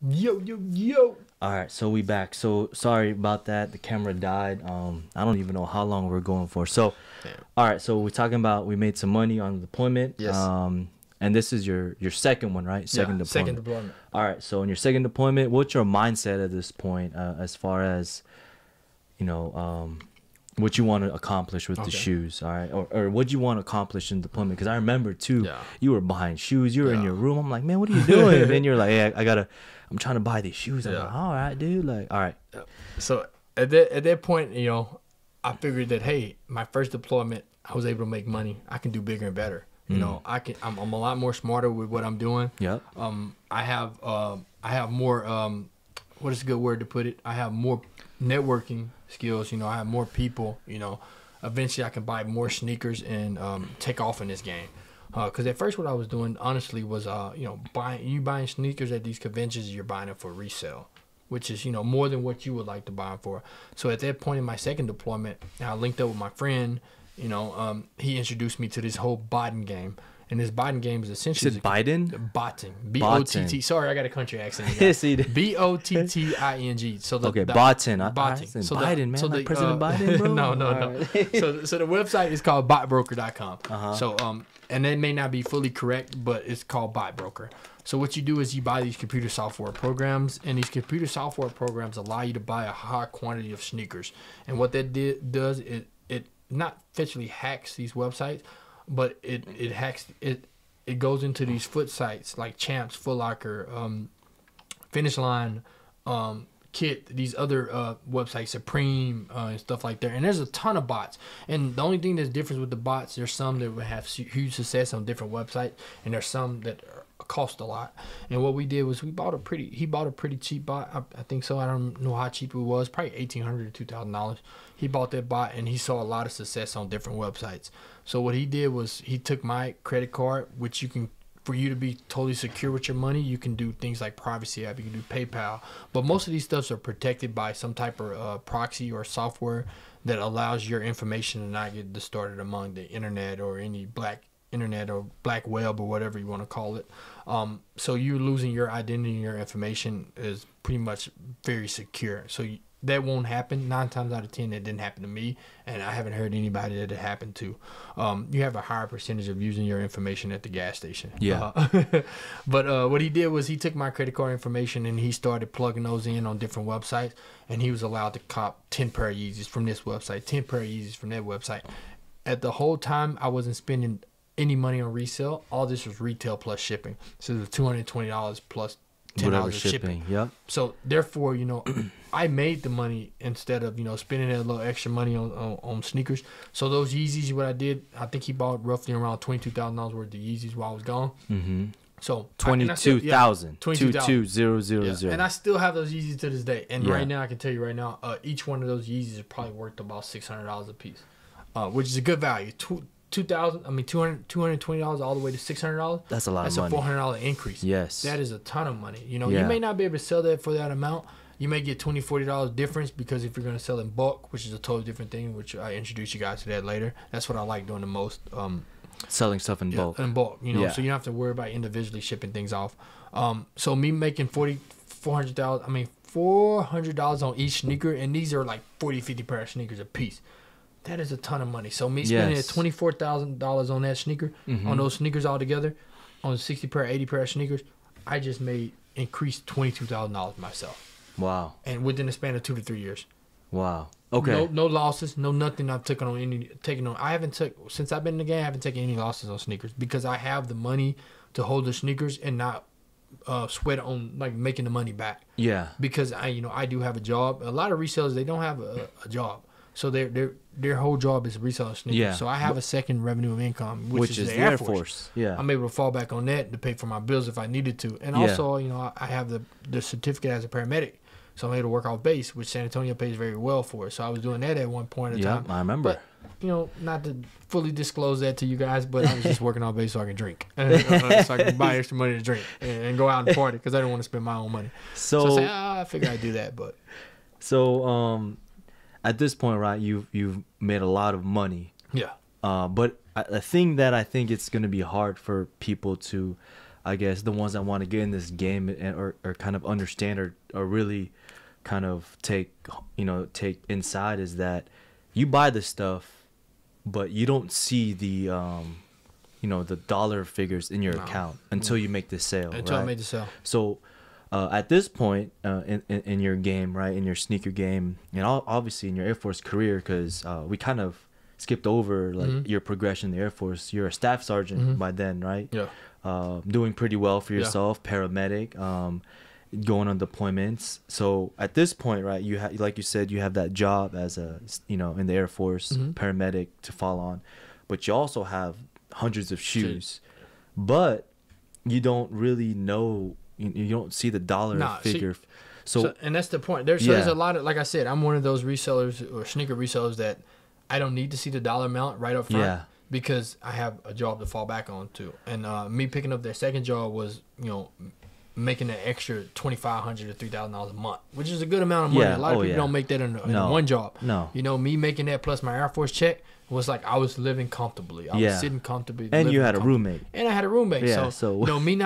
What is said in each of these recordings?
Yo, yo, yo. All right, so we back. So sorry about that. The camera died. I don't even know how long we're going for. So, Damn. all right. So we're talking about we made some money on deployment. Yes. And this is your second one, right? Second deployment. Second deployment. All right. So in your second deployment, what's your mindset at this point, as far as, what you want to accomplish with the shoes? All right, or what you want to accomplish in deployment? Because I remember too, you were buying shoes. You were in your room. I'm like, man, what are you doing? And then you're like, hey, I'm trying to buy these shoes. I'm like, all right, dude. Like, all right. So at that point, I figured that, hey, my first deployment, I was able to make money. I can do bigger and better. I'm a lot more smarter with what I'm doing. Yep. I have more. What is a good word to put it? I have more networking skills. I have more people. Eventually I can buy more sneakers and take off in this game. Because at first what I was doing honestly was buying sneakers at these conventions. You're buying them for resale, which is more than what you would like to buy them for. So at that point in my second deployment, I linked up with my friend. He introduced me to this whole botting game. And this botting game is essentially... You said Biden? Botting. B-O-T-T. Sorry, I got a country accent. Yes, he did. B-O-T-T-I-N-G. So botting. Botting. So Biden, man. Like President Biden, bro? No. Right. So the website is called botbroker.com. Uh-huh. So, and that may not be fully correct, but it's called BotBroker. So what you do is you buy these computer software programs, and these computer software programs allow you to buy a high quantity of sneakers. And what that does, it not officially hacks these websites, but it hacks it. It goes into these foot sites like Champs, Foot Locker, Finish Line, Kit, these other websites, Supreme, and stuff like that. And there's a ton of bots. And the only thing that's different with the bots, there's some that will have huge success on different websites, and there's some that cost a lot. And what we did was he bought a pretty cheap bot. I think so. I don't know how cheap it was. Probably $1,800 to $2,000. He bought that bot, and he saw a lot of success on different websites. So what he did was he took my credit card, which for you to be totally secure with your money, you can do things like privacy app, you can do PayPal. But most of these stuffs are protected by some type of proxy or software that allows your information to not get distorted among the internet or any black internet or black web or whatever you want to call it. So you losing your identity and your information is pretty much very secure. So that won't happen. 9 times out of 10, that didn't happen to me, and I haven't heard anybody that it happened to. You have a higher percentage of using your information at the gas station. Yeah. But what he did was he took my credit card information and he started plugging those in on different websites, and he was allowed to cop 10 pair of Yeezys from this website, 10 pair of Yeezys from that website. At the whole time, I wasn't spending any money on resale. All this was retail plus shipping. So it was $220 plus $10 of shipping. Yep. So therefore, I made the money instead of spending that little extra money on sneakers. So those Yeezys, what I did, I think he bought roughly around $22,000 worth of Yeezys while I was gone. Mm-hmm. So 22,000. 22,000. And I still have those Yeezys to this day. And Yeah. right now, I can tell you right now, each one of those Yeezys is probably worth about $600 a piece, which is a good value. $220 all the way to $600. That's a lot of money. money. That's a $400 increase. Yes. That is a ton of money. You Yeah. may not be able to sell that for that amount. You may get $20, $40 difference, because if you're going to sell in bulk, which is a totally different thing, which I introduce you guys to that later. That's what I like doing the most. Selling stuff in bulk. In bulk, so you Yeah. don't have to worry about individually shipping things off. So me making $400 on each sneaker, and these are like 40, 50 pair of sneakers a piece. That is a ton of money. So me spending $24,000 on that sneaker, on those sneakers all together, on 60 pair, 80 pair of sneakers, I just increased $22,000 myself. Wow. And within the span of 2 to 3 years. Wow. Okay. No losses, no nothing. I've taken on. Since I've been in the game, I haven't taken any losses on sneakers, because I have the money to hold the sneakers and not sweat on like making the money back. Yeah. Because I do have a job. A lot of resellers, they don't have a job. So their whole job is reselling sneakers. Yeah. So I have a second revenue of income, which is the Air Air Force. Yeah. I'm able to fall back on that to pay for my bills if I needed to. And also, I have the certificate as a paramedic. So I'm able to work off base, which San Antonio pays very well for. So I was doing that at one point in time. I remember. But, not to fully disclose that to you guys, but I was just working off base so I can drink. So I can buy extra money to drink and go out and party, because I didn't want to spend my own money. So I say, I figured I'd do that. But So at this point, right, you've made a lot of money. Yeah. But a thing that I think it's going to be hard for people to I guess the ones that want to get in this game or kind of understand or really kind of take inside is that you buy the stuff, but you don't see the the dollar figures in your account until you make the sale. Until right? I made the sale. So at this point in your game, right, in your sneaker game, and obviously in your Air Force career, because we kind of skipped over like your progression in the Air Force. You're a staff sergeant by then, right? Yeah. Doing pretty well for yourself, paramedic, going on deployments. So at this point, right, you have, like you said, you have that job as a in the Air Force paramedic to fall on, but you also have hundreds of shoes, but you don't really know. You don't see the dollar figure. So and that's the point. There's a lot of, like I said, I'm one of those resellers or sneaker resellers that I don't need to see the dollar amount right up front because I have a job to fall back on too. And me picking up that second job was, making an extra $2,500 to $3,000 a month, which is a good amount of money. A lot of people don't make that in one job. No. Me making that plus my Air Force check was like I was living comfortably. I was sitting comfortably. And you had a roommate. And I had a roommate. Yeah, so me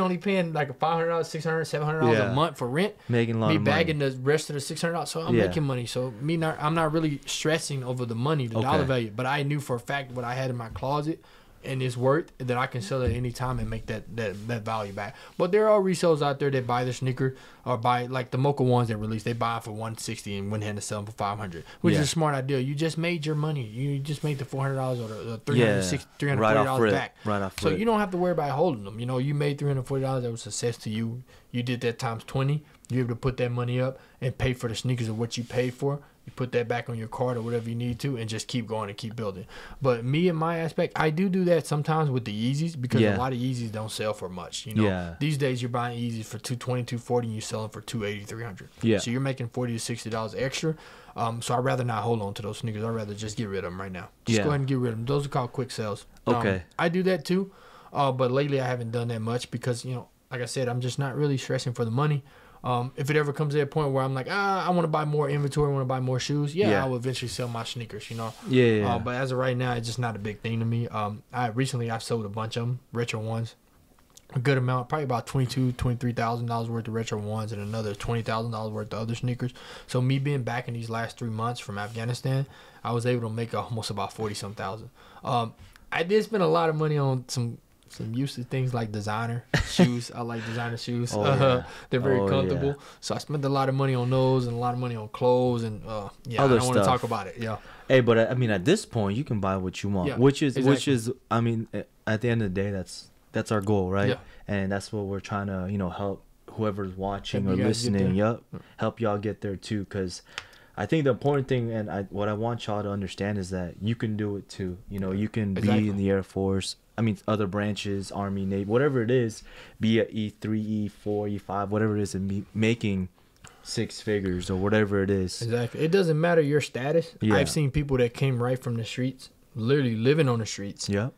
only paying like $500, $600, $700 a month for rent. Making a lot of money. Me bagging the rest of the $600. So I'm making money. So I'm not really stressing over the money, the dollar value. But I knew for a fact what I had in my closet and it's worth that I can sell it at any time and make that value back. But there are resellers out there that buy the sneaker or buy like the Mocha ones that release. They buy it for $160 and went ahead and sell them for $500, which is a smart idea. You just made your money. You just made the $400 or the $340 back. Right off. So you don't have to worry about holding them. You made $340. That was success to you. You did that times 20. You're able to put that money up and pay for the sneakers of what you paid for. You put that back on your card or whatever you need to and just keep going and keep building. But me and my aspect, I do that sometimes with the Yeezys because a lot of Yeezys don't sell for much. These days you're buying Yeezys for $220, $240 and you're selling for $280, $300. Yeah. So you're making $40 to $60 extra. So I'd rather not hold on to those sneakers. I'd rather just get rid of them right now. Just go ahead and get rid of them. Those are called quick sales. Okay. I do that too. But lately I haven't done that much because, like I said, I'm just not really stressing for the money. If it ever comes to a point where I'm like, I want to buy more inventory, I want to buy more shoes, I will eventually sell my sneakers, But as of right now, it's just not a big thing to me. I sold a bunch of them, retro ones, a good amount, probably about $23,000 worth of retro ones and another $20,000 worth of other sneakers. So me being back in these last 3 months from Afghanistan, I was able to make almost about 40-some thousand. I did spend a lot of money on some useless things like designer shoes. I like designer shoes. They're very comfortable. So I spent a lot of money on those and a lot of money on clothes and I don't want to talk about it. Hey, but I mean, at this point, you can buy what you want, which is, I mean, at the end of the day, that's our goal, right? Yeah. And that's what we're trying to, help whoever's watching or listening. Help y'all get there too, because I think the important thing, and what I want y'all to understand is that you can do it too. You can be in the Air Force. I mean, other branches, Army, Navy, whatever it is, be at E3, E4, E5, whatever it is, and be making six figures or whatever it is. Exactly. It doesn't matter your status. I've seen people that came right from the streets, literally living on the streets. Yeah.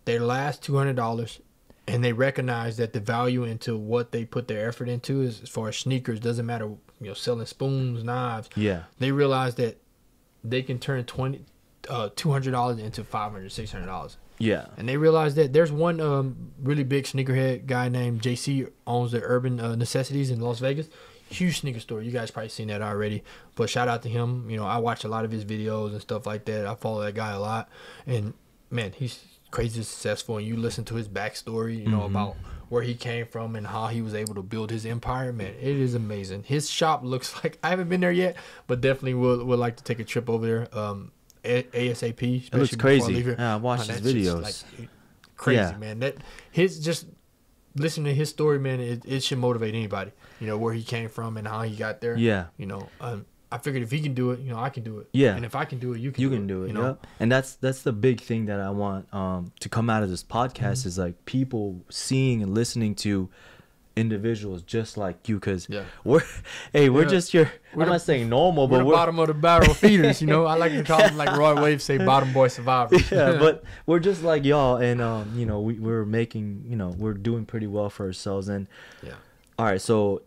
Their last $200, and they recognize that the value into what they put their effort into is, as far as sneakers, doesn't matter, selling spoons, knives. Yeah. They realize that they can turn $200 into $500, $600. Yeah. And they realized that there's one really big sneakerhead guy named JC, owns the Urban Necessities in Las Vegas. Huge sneaker store. You guys probably seen that already. But shout out to him. I watch a lot of his videos and stuff like that. I follow that guy a lot. And, man, he's crazy successful. And you listen to his backstory, about where he came from and how he was able to build his empire. Man, it is amazing. His shop looks like, I haven't been there yet, but definitely would like to take a trip over there. ASAP. It looks crazy. Yeah, I watched his videos. Crazy, man. That listening to his story, man, it should motivate anybody. Where he came from and how he got there. Yeah. I figured if he can do it, I can do it. Yeah. And if I can do it, you can do it. Yep. And that's the big thing that I want to come out of this podcast is like people seeing and listening to individuals just like you, because we're just your, I'm not saying normal, but we're the bottom of the barrel feeders. I like to call them, like Roy Wave say, bottom boy survivors. But we're just like y'all, and we're making, we're doing pretty well for ourselves. And all right, so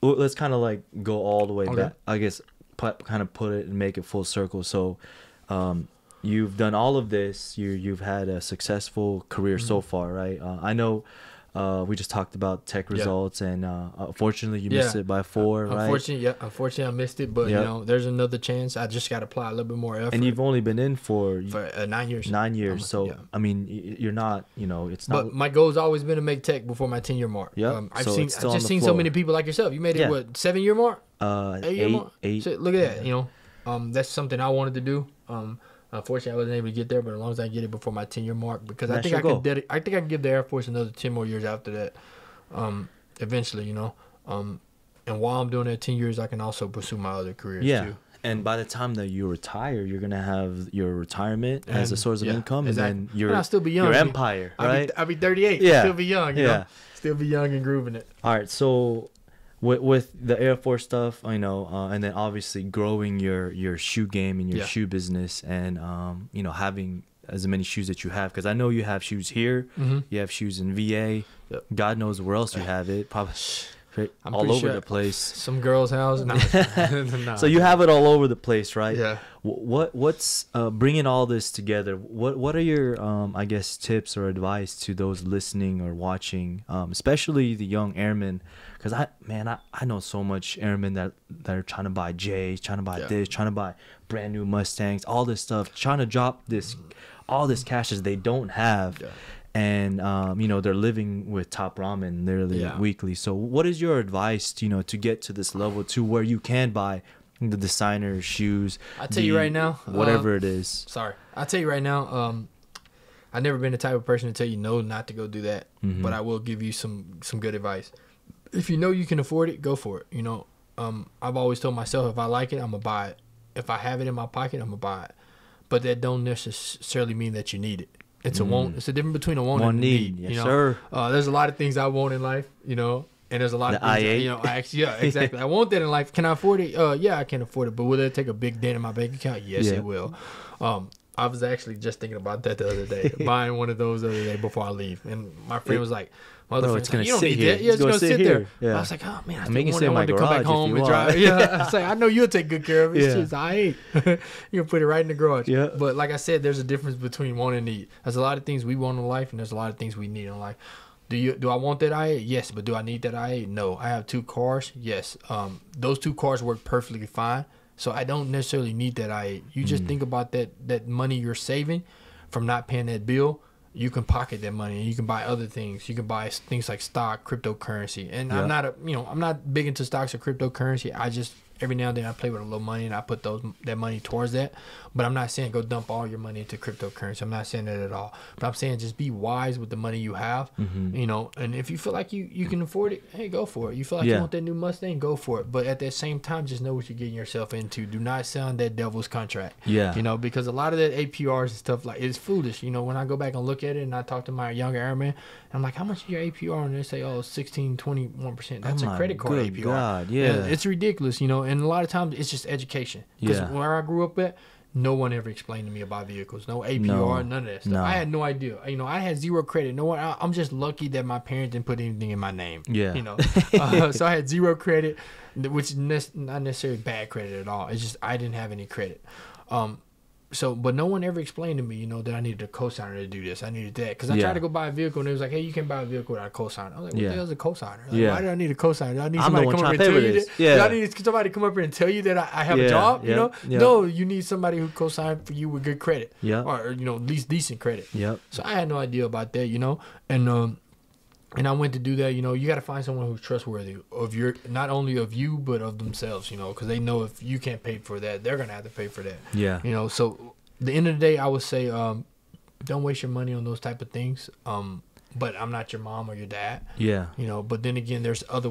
let's kind of like go all the way back, I guess, kind of put it and make it full circle. So you've done all of this, you've had a successful career so far, right? I know We just talked about tech results, and unfortunately, you missed it by 4, right? Unfortunately, I missed it, but you know, there's another chance. I just got to apply a little bit more effort. And you've only been in for 9 years. 9 years, so I mean, you're not, you know, it's not. But my goal's always been to make tech before my 10-year mark. Yeah, I've just seen so many people like yourself. You made it what, 7-year mark? 8-year mark? 8. So look at that. You know, that's something I wanted to do. Unfortunately, I wasn't able to get there, but as long as I get it before my 10-year mark, because I think I can give the Air Force another 10 more years after that. Eventually, you know. And while I'm doing that 10 years, I can also pursue my other careers too. And by the time that you retire, you're gonna have your retirement as a source of income, and then I'll still be young. Your empire, right? I'll be 38. Yeah, still be young. You know? Still be young and grooving it. All right, so with the Air Force stuff, you know, and then obviously growing your shoe game and your shoe business, and you know, having as many shoes that you have, because I know you have shoes here, you have shoes in VA, God knows where else you have it, probably. I'm all over the place. Some girl's house. No. So you have it all over the place, right? Yeah. What's bringing all this together? What are your I guess tips or advice to those listening or watching, especially the young airmen? Because I know so much airmen that are trying to buy J's, trying to buy this, trying to buy brand new Mustangs, all this stuff, trying to drop all this cash as they don't have. Yeah. And you know, they're living with Top Ramen literally weekly. So what is your advice to, you know, to get to this level to where you can buy the designer shoes? I'll tell you right now, whatever it is. Sorry, I'll tell you right now. I've never been the type of person to tell you no, not to go do that. But I will give you some good advice. If you know you can afford it, go for it. You know, I've always told myself, if I like it, I'm gonna buy it. If I have it in my pocket, I'm gonna buy it. But that don't necessarily mean that you need it. It's a want. It's a difference between a want and a need. Yes, you know? sir. There's a lot of things I want in life, you know, and there's a lot of things that, you know, exactly. I want that in life. Can I afford it? Yeah, I can afford it. But will it take a big dent in my bank account? Yes, it will. I was actually just thinking about that the other day, buying one of those the other day before I leave, and my friend was like, "My other friend's like, you don't need that. Yeah, it's gonna sit there." Yeah. I was like, "Oh man, I want to come back home and drive." Yeah, I was like, "I know you'll take good care of it. It's just I ain't. You can put it right in the garage." Yeah. But like I said, there's a difference between want and need. There's a lot of things we want in life, and there's a lot of things we need in life. Do I want that I-8? Yes, but do I need that I-8? No. I have 2 cars. Yes. Those 2 cars work perfectly fine. So I don't necessarily need that I-8. You just think about that money you're saving from not paying that bill. You can pocket that money and you can buy other things. You can buy things like stock, cryptocurrency. And I'm not big into stocks or cryptocurrency. I just every now and then I play with a little money and I put that money towards that. But I'm not saying go dump all your money into cryptocurrency. I'm not saying that at all. But I'm saying just be wise with the money you have. You know, and if you feel like you can afford it, hey, go for it. You feel like you want that new Mustang, go for it. But at that same time, just know what you're getting yourself into. Do not sign that devil's contract. Yeah. You know, because a lot of that APRs and stuff like it's foolish. You know, when I go back and look at it and I talk to my younger airmen, I'm like, how much is your APR? And they say, 16, 21%. That's a credit card APR. God, yeah. It's ridiculous, you know, and a lot of times it's just education. Because where I grew up at, no one ever explained to me about vehicles. No APR, none of that stuff. I had no idea. You know, I had 0 credit. No one. I'm just lucky that my parents didn't put anything in my name. Yeah. You know, so I had 0 credit, which is not necessarily bad credit at all. It's just I didn't have any credit. But no one ever explained to me, you know, that I needed a cosigner to do this. I needed that. Because I tried to go buy a vehicle, and it was like, hey, you can buy a vehicle without a cosigner. I was like, what the hell is a cosigner? Like, why do I need a cosigner? Do I need somebody to come up and tell you that? Do I need somebody to come up here and tell you that I have a job? You know? No, you need somebody who cosign for you with good credit. Or, you know, at least decent credit. So I had no idea about that, you know? And I went to do that. You know, you got to find someone who's trustworthy of not only of you, but of themselves, you know, because they know if you can't pay for that, they're going to have to pay for that. Yeah. You know, so at the end of the day, I would say don't waste your money on those type of things. But I'm not your mom or your dad. Yeah. You know, but then again, there's other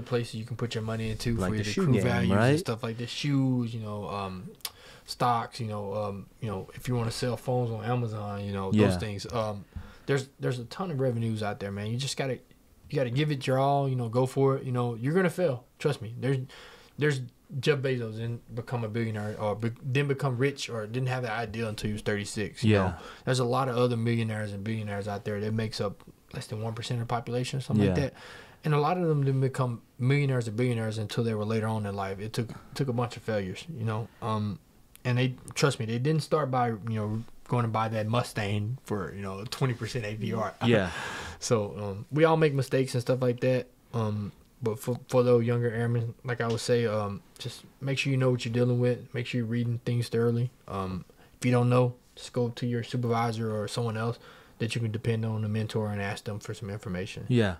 places you can put your money into like for your crew values and stuff like this. Shoes, you know, stocks, you know, if you want to sell phones on Amazon, you know, those things. There's a ton of revenues out there, man. You just gotta give it your all. You know, go for it. You know, you're gonna fail. Trust me. There's Jeff Bezos didn't become a billionaire or didn't become rich or didn't have that idea until he was 36. You know, there's a lot of other millionaires and billionaires out there that makes up less than 1% of the population, something like that. And a lot of them didn't become millionaires or billionaires until they were later on in life. It took a bunch of failures. You know, and trust me, they didn't start by going to buy that Mustang for 20% APR. So we all make mistakes and stuff like that. But for those younger airmen, like I would say, just make sure you know what you're dealing with. Make sure you're reading things thoroughly. If you don't know, just go to your supervisor or someone else that you can depend on, a mentor, and ask them for some information. Yeah.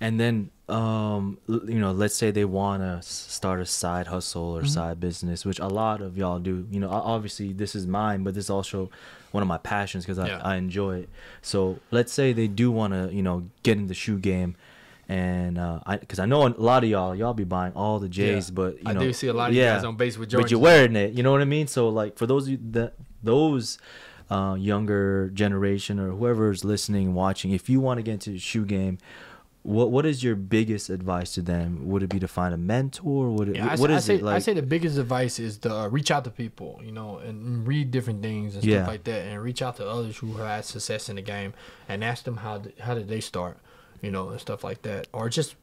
And then, let's say they want to start a side hustle or side business, which a lot of y'all do. Obviously this is mine, but this is also one of my passions because I enjoy it. So let's say they do want to, get in the shoe game. And because I know a lot of y'all be buying all the J's, but I do see a lot of you guys on base with Jordans. But you're wearing it, you know what I mean? So like for those younger generation or whoever's listening and watching, if you want to get into the shoe game, what is your biggest advice to them? Would it be to find a mentor? I say the biggest advice is to reach out to people, and read different things and stuff like that, and reach out to others who have had success in the game and ask them how did they start. And stuff like that. Or just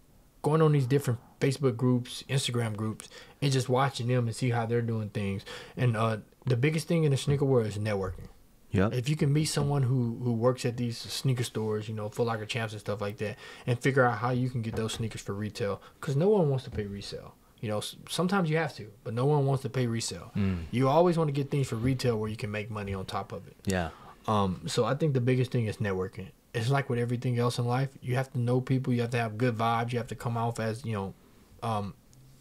going on these different Facebook groups, Instagram groups, and just watching them and see how they're doing things. And the biggest thing in the sneaker world is networking. Yeah. If you can meet someone who works at these sneaker stores, Foot Locker Champs and stuff like that, and figure out how you can get those sneakers for retail, because no one wants to pay resale. Sometimes you have to, but no one wants to pay resale. You always want to get things for retail where you can make money on top of it. Yeah. So I think the biggest thing is networking. It's like with everything else in life. You have to know people. You have to have good vibes. You have to come off as,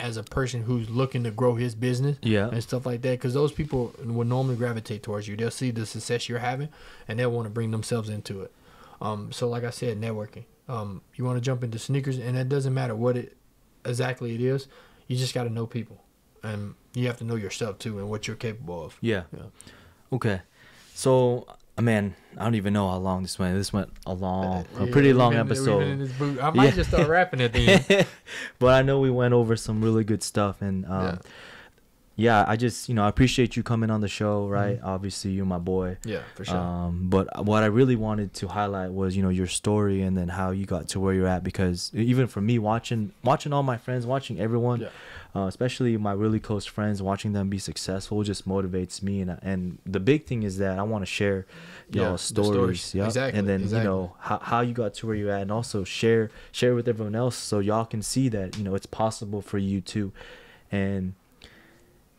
as a person who's looking to grow his business and stuff like that. Because those people will normally gravitate towards you. They'll see the success you're having, and they'll want to bring themselves into it. So like I said, networking. You want to jump into sneakers, and it doesn't matter what exactly it is. You just got to know people. And you have to know yourself, too, and what you're capable of. Yeah. Okay. So... Man, I don't even know how long this went. This went a pretty long episode. I might just start rapping at the end. But I know we went over some really good stuff. And I just, I appreciate you coming on the show, right? Obviously, you're my boy. Yeah, for sure. But what I really wanted to highlight was, your story and then how you got to where you're at. Because even for me, watching all my friends, watching everyone, especially my really close friends, watching them be successful just motivates me. And the big thing is that I want to share, stories. Yeah, exactly. And then how you got to where you're at, and also share with everyone else so y'all can see that it's possible for you too. And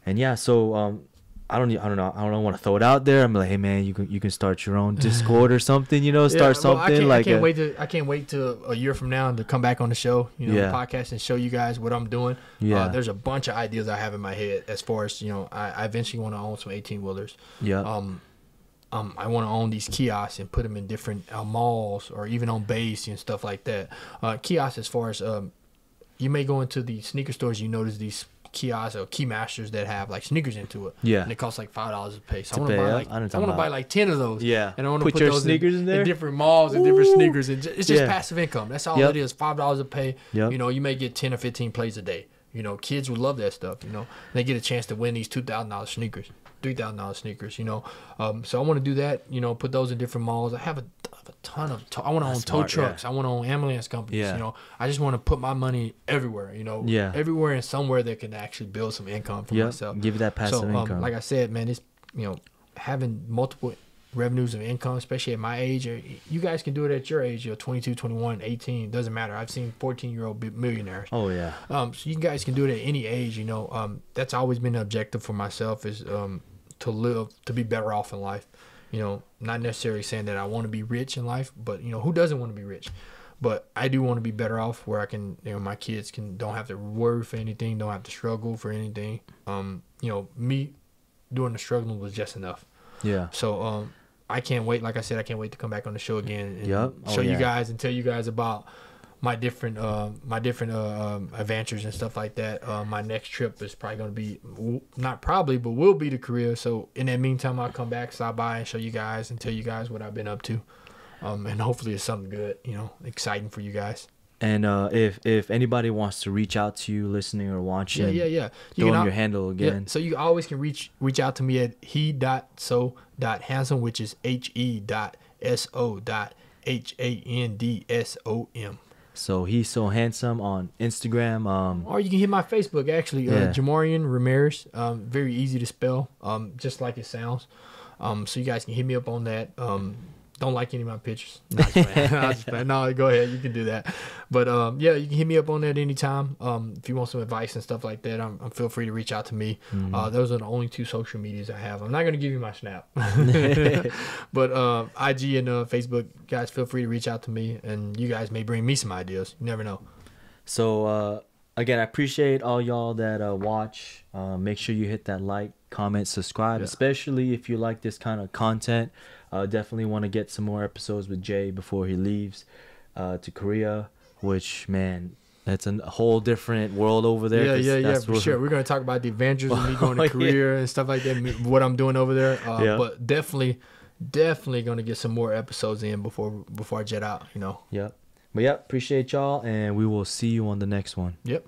yeah, so I don't know. I don't want to throw it out there. I'm like, hey man, you can start your own Discord or something. Something I can't wait till a year from now to come back on the show, the podcast, and show you guys what I'm doing. Yeah. There's a bunch of ideas I have in my head as far as I eventually want to own some 18-wheelers. Yeah. I want to own these kiosks and put them in different malls or even on base and stuff like that. Kiosks, as far as you may go into the sneaker stores, you notice these kiosks or Keymasters that have like sneakers into it. Yeah. And it costs like $5 a piece. So I want to buy like 10 of those. Yeah. And I want to put your those sneakers in there? In different malls and different sneakers. And it's just passive income. That's all it is. $5 a pay. Yep. You may get 10 or 15 plays a day. Kids would love that stuff. They get a chance to win these $2,000 sneakers, $3,000 sneakers. So I want to do that. Put those in different malls. I have a ton of. I want to own tow trucks. I want to own ambulance companies. Yeah. I just want to put my money everywhere. Everywhere and somewhere that can actually build some income for myself. Give you that passive income. Like I said, man, it's having multiple revenues of income, especially at my age. You guys can do it at your age. 22, 21, 18. Doesn't matter. I've seen 14-year-old millionaires. Oh yeah. So you guys can do it at any age. That's always been an objective for myself is to be better off in life. Not necessarily saying that I want to be rich in life, but who doesn't want to be rich? But I do want to be better off where I can, my kids don't have to worry for anything, don't have to struggle for anything. Me doing the struggling was just enough. Yeah. So I can't wait. Like I said, I can't wait to come back on the show again and show you guys and tell you guys about my different adventures and stuff like that. My next trip is probably going to be, not probably, but will be to Korea. So in that meantime, I'll come back, stop by and show you guys and tell you guys what I've been up to. And hopefully it's something good, exciting for you guys. And if anybody wants to reach out to you, listening or watching, throw in your handle again. Yeah, so you always can reach out to me at he.so.handsome, which is he.so.handsom. So He's So Handsome on Instagram. Or you can hit my Facebook, actually, Jamarian Ramirez. Very easy to spell, just like it sounds. So you guys can hit me up on that. Don't like any of my pictures. No, just playing. No, go ahead. You can do that. But yeah, you can hit me up on that anytime. If you want some advice and stuff like that, I'm feel free to reach out to me. Those are the only 2 social medias I have. I'm not going to give you my Snap. But IG and Facebook, guys, feel free to reach out to me. And you guys may bring me some ideas. You never know. So, again, I appreciate all y'all that watch. Make sure you hit that like, comment, subscribe, especially if you like this kind of content. Definitely want to get some more episodes with Jay before he leaves to Korea, which, man, that's a whole different world over there. Yeah, for sure. We're going to talk about the adventures of me going to Korea and stuff like that, what I'm doing over there. But definitely going to get some more episodes in before I jet out, you know. Yep. But yeah, appreciate y'all, and we will see you on the next one. Yep.